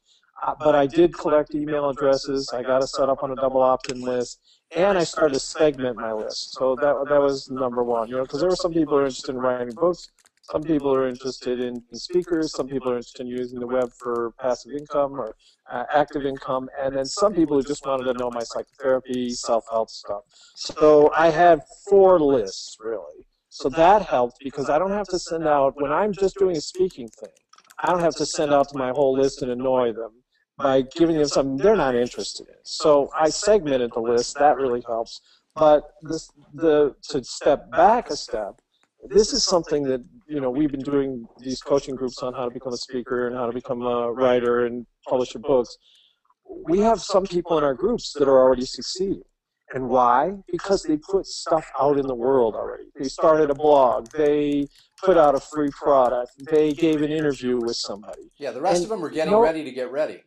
But I did collect email addresses. I got to set up on a double opt-in list, and I started to segment my list. So that was number one, because there were some people who are interested in writing books, some people are interested in speakers, some people are interested in using the web for passive income or active income, and then some people who just wanted to know my psychotherapy, self-help stuff. So I had 4 lists, really. So that helped because I don't have to send out, when I'm just doing a speaking thing, I don't have to send out to my whole list and annoy them by giving them something they're not interested in. So I segmented the list. That really helps. But to step back a step, this is something that we've been doing these coaching groups on how to become a speaker and how to become a writer and publish your books. We have some people in our groups that are already succeeding. And why? Because they put stuff out in the world already. They started a blog. They put out a free product. They gave an interview with somebody. Yeah, the rest of them are getting ready to get ready.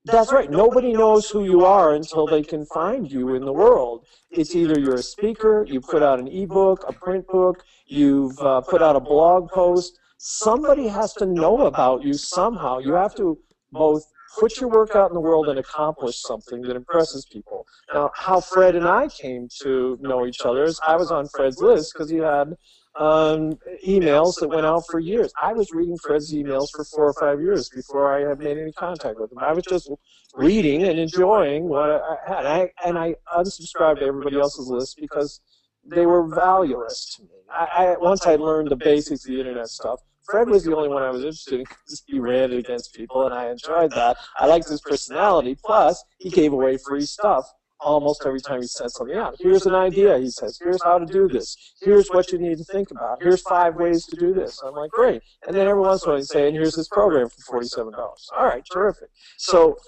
That's right. Nobody knows who you are until they can find you in the world. It's either you're a speaker, you put out an ebook, a print book, you've put out a blog post. Somebody has to know about you somehow. You have to both put your work out in the world and accomplish something that impresses people. Now, how Fred and I came to know each other is I was on Fred's list because he had emails that went out for years. I was reading Fred's emails for 4 or 5 years before I had made any contact with him. I was just reading and enjoying what I had. And I unsubscribed to everybody else's list because they were valueless to me. Once I learned the basics of the internet stuff, Fred was the only one I was interested in because he ranted against people, and I enjoyed that. I liked his personality. Plus, he gave away free stuff almost every time he said something out. Here's an idea, he says. Here's how to do this. Here's what you need to think about. Here's 5 ways to do this. I'm like, great. And then every once in a while he'd say, and here's this program for $47. All right, terrific. So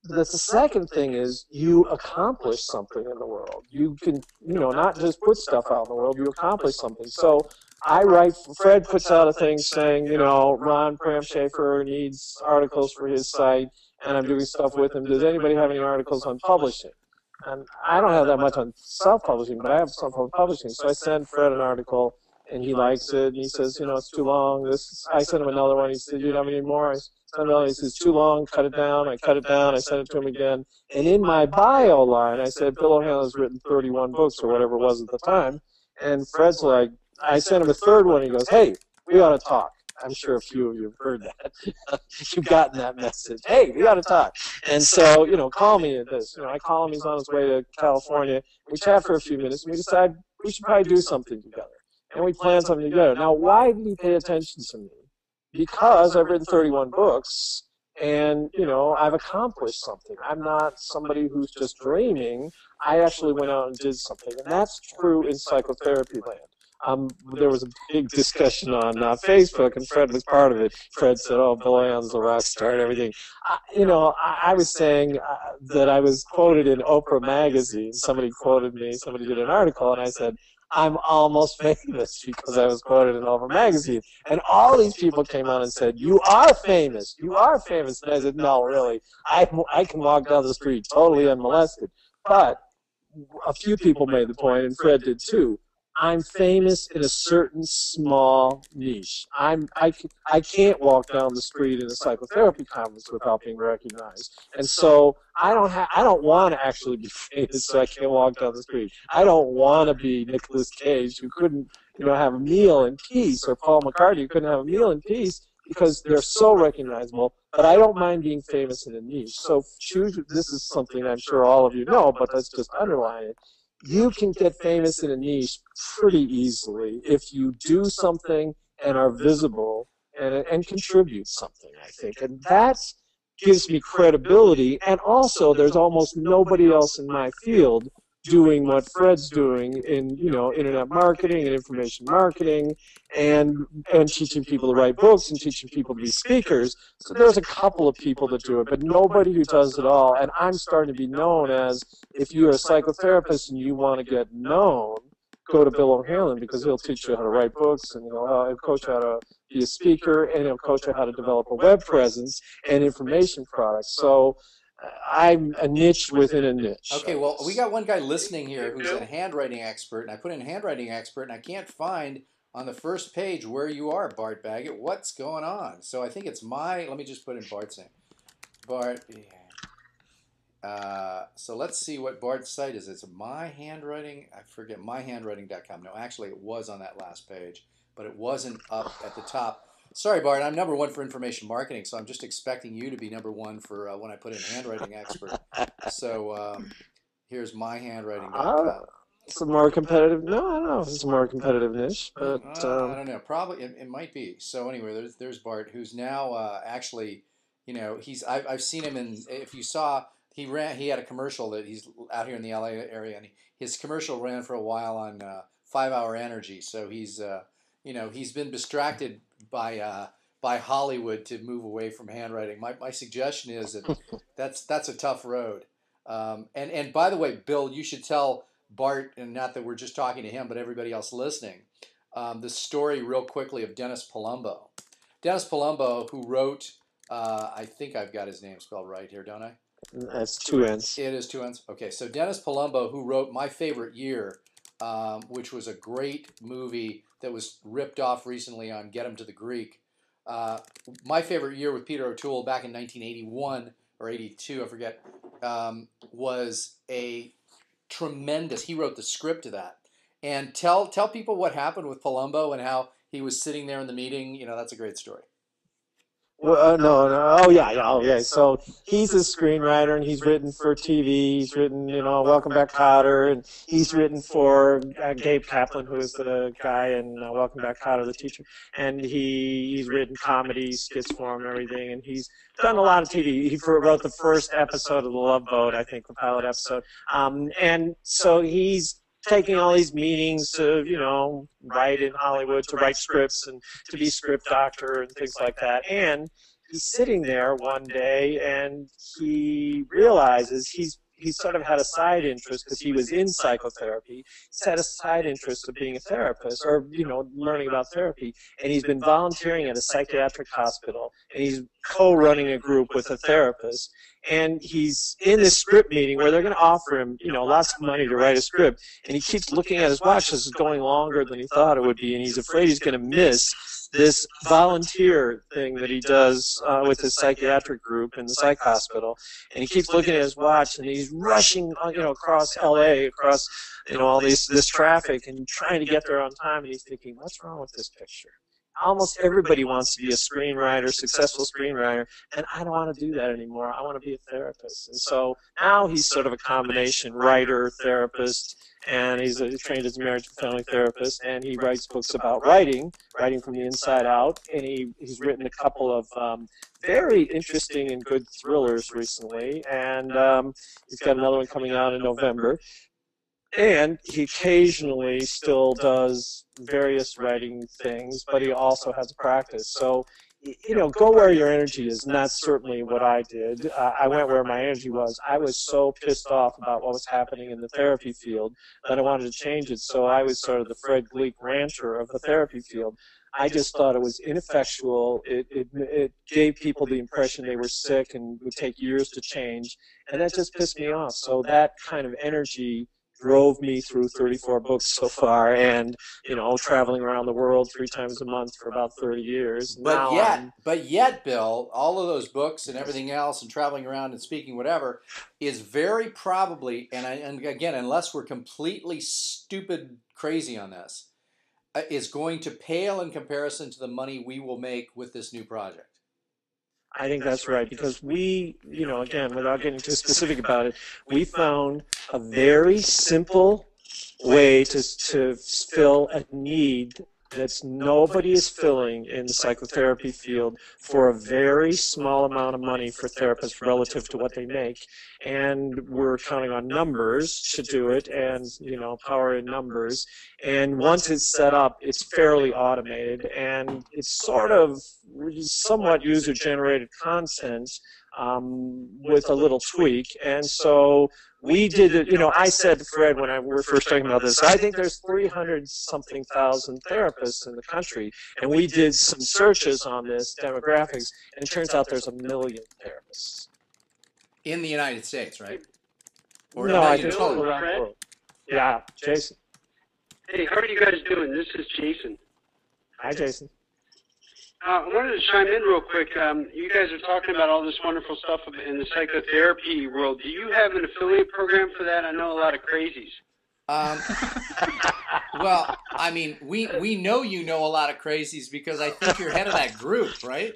the second thing is you accomplish something in the world. You can, not just put stuff out in the world, you accomplish something. So I write, Fred puts out a thing saying, Ron Pram-Schaefer needs articles for his site, and I'm doing stuff with him. Does anybody have any articles on publishing? And I don't have that much on self-publishing, but I have some on publishing. So I send Fred an article, and he likes it, and he says, it's too long. I sent him another one. He said, do you have any more? I sent him another. He says, it's too long, cut it down. I cut it down. I sent it to him again. And in my bio line, I said, Bill O'Hanlon's written 31 books or whatever it was at the time. And Fred's like, I sent him a third one. He goes, hey, we ought to talk. I'm sure a few of you have heard that. You've gotten that message. Hey, we got to talk. And so, call me at this. I call him. He's on his way to California. We chat for a few minutes, and we decide we should probably do something together. And we plan something together. Now, why did he pay attention to me? Because I've written 31 books, and, I've accomplished something. I'm not somebody who's just dreaming. I actually went out and did something. And that's true in psychotherapy land. There was a big discussion on Facebook, and Fred was part of it. Fred said, oh, Bill O'Hanlon's a rock star and everything. I was saying that I was quoted in Oprah magazine. Somebody quoted me, somebody did an article, and I said, I'm almost famous because I was quoted in Oprah magazine. And all these people came on and said, you are famous. You are famous. And I said, no, really. I can walk down the street totally unmolested. But a few people made the point, and Fred did too. I'm famous in a certain small niche. I can't walk down the street in a psychotherapy conference without being recognized. And so I don't want to actually be famous so I can't walk down the street. I don't want to be Nicolas Cage, who couldn't, have a meal in peace, or Paul McCartney, who couldn't have a meal in peace because they're so recognizable. But I don't mind being famous in a niche. So this is something I'm sure all of you know, but let's just underline it. You can get famous in a niche pretty easily if you do something and are visible and contribute something, I think. And that gives me credibility. And also, there's almost nobody else in my field doing what Fred's doing in, internet marketing and information marketing and teaching people to write books and teaching people to be speakers. So there's a couple of people that do it, but nobody who does it all. And I'm starting to be known as, if you're a psychotherapist and you want to get known, go to Bill O'Hanlon, because he'll teach you how to write books, and he'll coach you how to be a speaker, and he'll coach you how to develop a web presence and information products. So I'm a niche within a niche. Okay, well, we got one guy listening here who's a handwriting expert, and I put in handwriting expert, and I can't find on the first page where you are, Bart Baggett. What's going on? So I think it's let me just put in Bart's name. Bart, so let's see what Bart's site is. It's My Handwriting, I forget, myhandwriting.com. No, actually it was on that last page, but it wasn't up at the top. Sorry, Bart, I'm number one for information marketing, so I'm just expecting you to be number one for when I put in handwriting expert. So here's myhandwriting.com. It's a more competitive. No, I don't know if it's a more competitive niche, but I don't know. Probably it might be. So anyway, there's Bart, who's now actually, I've seen him in. If you saw, he had a commercial that he's out here in the LA area, and his commercial ran for a while on 5 Hour Energy. So he's he's been distracted by Hollywood to move away from handwriting. My suggestion is that that's a tough road. And by the way, Bill, you should tell Bart, and not that we're just talking to him, but everybody else listening, the story real quickly of Dennis Palumbo. Dennis Palumbo, who wrote, I think I've got his name spelled right here, don't I? That's 2 N's. It is 2 N's. Okay, so Dennis Palumbo, who wrote My Favorite Year, which was a great movie that was ripped off recently on Get 'Em to the Greek. My Favorite Year with Peter O'Toole back in 1981 or 82, I forget, was a tremendous. He wrote the script to that, And tell people what happened with Palumbo and how he was sitting there in the meeting. You know, that's a great story. Well, no. Oh, yeah, yeah, okay. So he's a screenwriter, and he's written for TV. He's written, Welcome Back, Kotter, and he's written for Gabe Kaplan, who is the guy in Welcome Back, Kotter, the teacher. And he's written comedy skits for him and everything, and he's done a lot of TV. He wrote the first episode of The Love Boat, I think, the pilot episode. And so he's taking all these meetings to, write in Hollywood, to write scripts and to be script doctor and things like that. And he's sitting there one day and he realizes he's sort of had a side interest because he was in psychotherapy. He's had a side interest of being a therapist or, learning about therapy. And he's been volunteering at a psychiatric hospital. And he's co-running a group with a therapist. And he's in this script meeting where they're going to offer him, lots of money to write a script. And he keeps looking at his watch. This is going longer than he thought it would be. And he's afraid he's going to miss this volunteer thing that he does with his psychiatric group in the psych hospital. And he keeps looking at his watch, and he's rushing, across L.A., across, all this traffic, and trying to get there on time. And he's thinking, what's wrong with this picture? Almost everybody wants to be a screenwriter, successful screenwriter, and I don't want to do that anymore. I want to be a therapist. And so now he's sort of a combination writer, therapist, and he's trained as a marriage and family therapist, and he writes books about writing from the inside out, and he's written a couple of very interesting and good thrillers recently, and he's got another one coming out in November. And he occasionally still does various writing things, but he also has a practice. So, go where your energy is, and that's certainly what I did. I went where my energy was. I was so pissed off about what was happening in the therapy field that I wanted to change it. So I was sort of the Fred Gleeck rancher of the therapy field. I just thought it was ineffectual. It gave people the impression they were sick and would take years to change, and that just pissed me off. So that kind of energy drove me through 34 books so far, and traveling around the world 3 times a month for about 30 years. But yet, Bill, all of those books and everything else, and traveling around and speaking, whatever, is very probably, and again, unless we're completely stupid crazy on this, is going to pale in comparison to the money we will make with this new project. I think that's right, because we, again, without getting too specific about it, we found a very simple way to fill a need that nobody is filling in the psychotherapy field for a very small amount of money for therapists relative to what they make. And we're counting on numbers to do it, and, power in numbers. And once it's set up, it's fairly automated, and it's sort of somewhat user-generated content with a little tweak. And so we did it, I said to Fred when we were first talking about this, I think there's 300-something thousand therapists in the country. And we did some searches on this, demographics, and it turns out there's 1 million therapists. In the United States, right? Or no, I think total. around the world. Yeah, Jason. Hey, how are you guys doing? This is Jason. Hi, Jason. I wanted to chime in real quick. You guys are talking about all this wonderful stuff in the psychotherapy world. Do you have an affiliate program for that? I know a lot of crazies. Well, I mean, we know you know a lot of crazies because I think you're head of that group, right?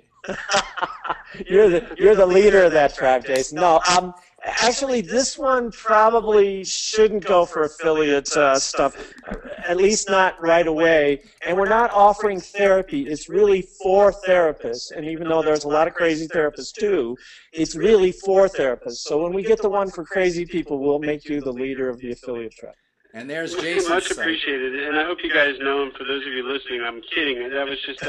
You're the leader of that tribe, Jason. No, actually, this one probably shouldn't go for affiliate stuff, at least not right away. And we're not offering therapy. It's really for therapists. And even though there's a lot of crazy therapists too, it's really for therapists. So when we get the one for crazy people, we'll make you the leader of the affiliate tribe. And there's Jason. Much appreciated. And I hope you guys know him. For those of you listening, I'm kidding. That was just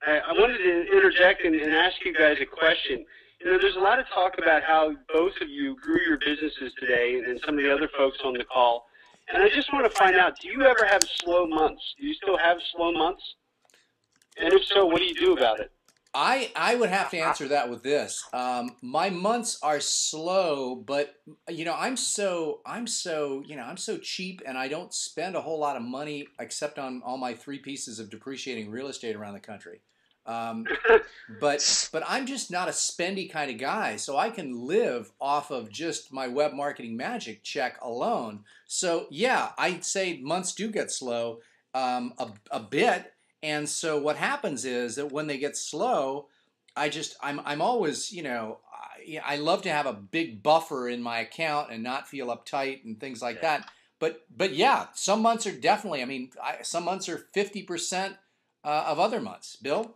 I wanted to interject and ask you guys a question. There's a lot of talk about how both of you grew your businesses today, and some of the other folks on the call. And I just want to find out, do you ever have slow months? Do you still have slow months? And if so, what do you do about it? I would have to answer that with this. My months are slow, but I'm so cheap, and I don't spend a whole lot of money except on all my 3 pieces of depreciating real estate around the country. Um, but I'm just not a spendy kind of guy, so I can live off of just my web marketing magic check alone. So yeah, I'd say months do get slow, a bit. And so what happens is that when they get slow, I'm always, I love to have a big buffer in my account and not feel uptight and things like that. But yeah, some months are definitely. I mean, some months are 50% of other months. Bill.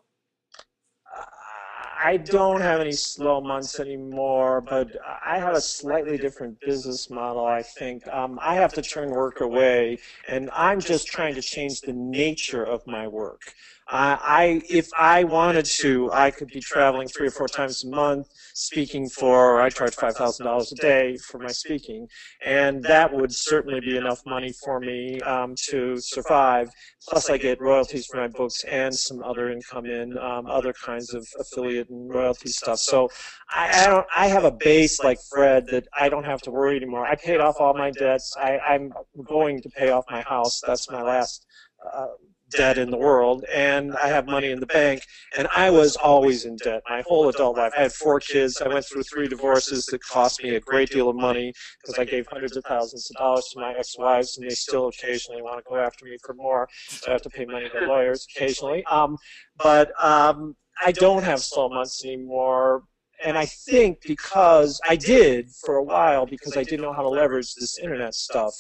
I don't have any slow months anymore, but I have a slightly different business model, I think. I have to turn work away, and I'm just trying to change the nature of my work. If I wanted to, I could be traveling 3 or 4 times a month, speaking for, I charge $5,000 a day for my speaking, and that would certainly be enough money for me to survive. Plus, I get royalties for my books and some other income in other kinds of affiliate and royalty stuff. So I have a base like Fred that I don't have to worry anymore. I paid off all my debts. I'm going to pay off my house. That's my last debt in the world, and I have money in the bank, and I was always in debt my whole adult life. I had 4 kids. I went through 3 divorces that cost me a great deal of money because I gave hundreds of thousands of dollars to my ex-wives, and they still occasionally want to go after me for more, so I have to pay money to lawyers occasionally. But I don't have slow months anymore. And I think because I did for a while, because I didn't know how to leverage this internet stuff,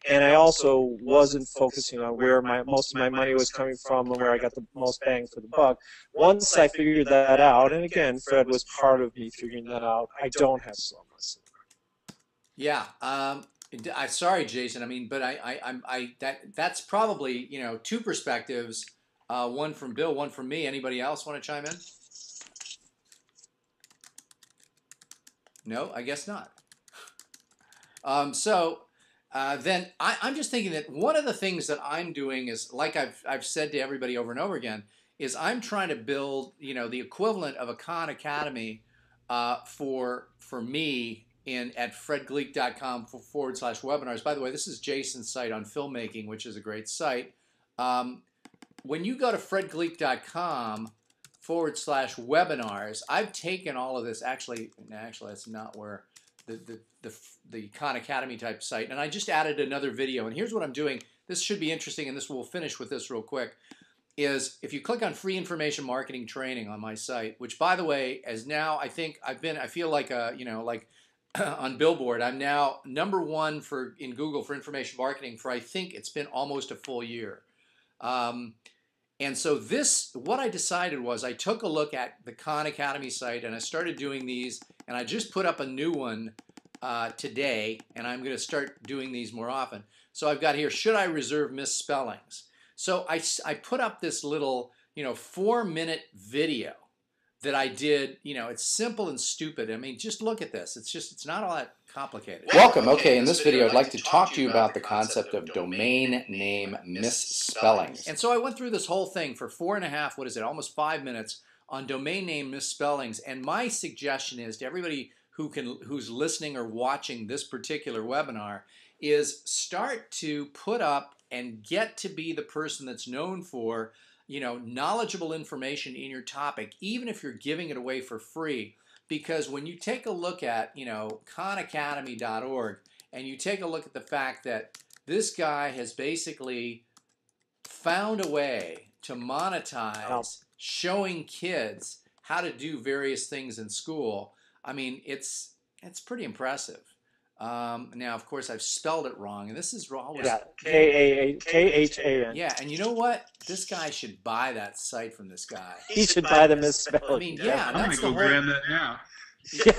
and I also wasn't focusing on where most of my money was coming from and where I got the most bang for the buck. Once I figured that out, and again, Fred was part of me figuring that out, I don't have slow months anymore. Yeah. I'm sorry, Jason. I mean, but that's probably 2 perspectives. One from Bill, one from me. Anybody else want to chime in? No, I guess not. Then I'm just thinking that one of the things that I'm doing is, like I've said to everybody over and over again, is I'm trying to build the equivalent of a Khan Academy for me at fredgleeck.com/webinars. By the way, this is Jason's site on filmmaking, which is a great site. When you go to fredgleeck.com/webinars, I've taken all of this. Actually, that's not where the Khan Academy type site. And I just added another video. And here's what I'm doing. This should be interesting, and we'll finish with this real quick. Is if you click on free information marketing training on my site, which by the way, as now I feel like on Billboard, I'm now #1 in Google for information marketing for I think it's been almost a full year. And so what I decided was I took a look at the Khan Academy site and I started doing these, and I just put up a new one today, and I'm going to start doing these more often. So I've got here, should I reserve misspellings? So I put up this little 4-minute video that I did. It's simple and stupid. I mean, just look at this. It's not all that complicated. Welcome. Okay, in this video, I'd like to talk to you about the concept of domain name misspellings. And so I went through this whole thing for almost 5 minutes on domain name misspellings. And my suggestion is to everybody who's listening or watching this particular webinar is start to put up and get to be the person that's known for knowledgeable information in your topic, even if you're giving it away for free. Because when you take a look at, khanacademy.org, and you take a look at the fact that this guy has basically found a way to monetize showing kids how to do various things in school, I mean, it's pretty impressive. Now, of course, I've spelled it wrong, and this is wrong. Yeah, Khan. Yeah, and you know what? This guy should buy that site from this guy. He should buy the misspelling. I mean, yeah, I'm gonna go grab that now. Yeah,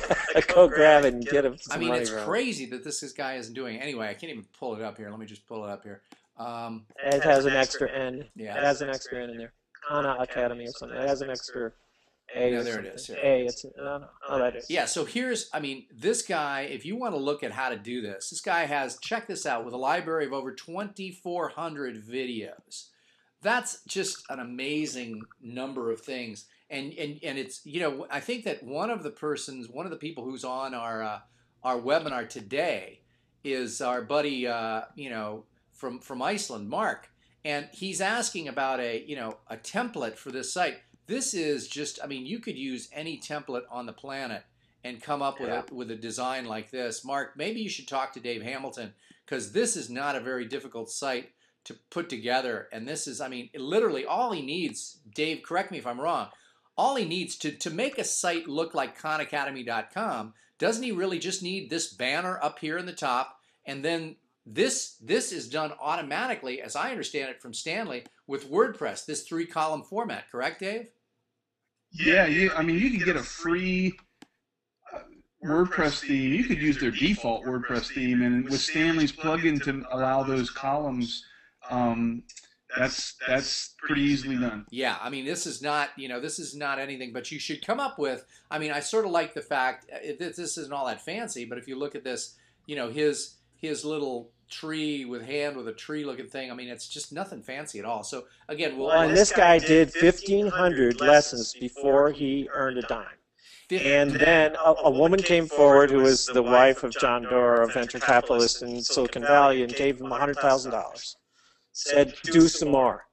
go grab it and get him some money. It's crazy that this guy isn't doing it. Anyway, I can't even pull it up here. Let me just pull it up here. It has an extra N. Yeah. It has an extra N in there. Khan Academy or something. It has an extra A. Yeah, there it is. Here. A. That is. Yeah, so this guy, if you want to look at how to do this guy has, check this out, with a library of over 2,400 videos. That's just an amazing number of things. And it's, I think that one of the people who's on our webinar today is our buddy, from Iceland, Mark. And he's asking about a template for this site. this is just, I mean, you could use any template on the planet and come up with a design like this. Mark, maybe you should talk to Dave Hamilton, because this is not a very difficult site to put together. And this is, I mean, literally all he needs, Dave, correct me if I'm wrong, all he needs to make a site look like KhanAcademy.com, doesn't he really just need this banner up here in the top, and then this is done automatically, as I understand it from Stanley, with WordPress, this 3-column format, correct, Dave? Yeah, I mean, you can get a free WordPress theme. You could use their default WordPress theme, and with Stanley's plugin to allow those columns, that's pretty easily done. Yeah, I mean, this is not, this is not anything, but you should come up with, I mean, I sort of like the fact, this isn't all that fancy, but if you look at this, his little tree with a tree looking thing, I mean, it's just nothing fancy at all. So again, and this guy did 1,500 lessons before he earned a dime. And then a woman came forward who was the wife of John Doerr, a venture capitalist in Silicon Valley, and gave him $100,000. Said, do some more.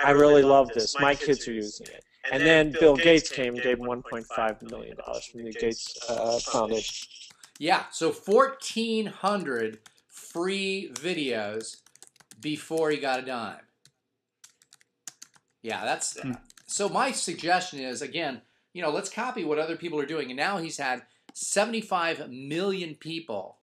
I really love this. My kids are using it. And then Bill Gates came and gave him $1.5 million from the Gates Foundation. Yeah, so 1,400 free videos before he got a dime. Yeah, that's... So my suggestion is, again, let's copy what other people are doing. And now he's had 75 million people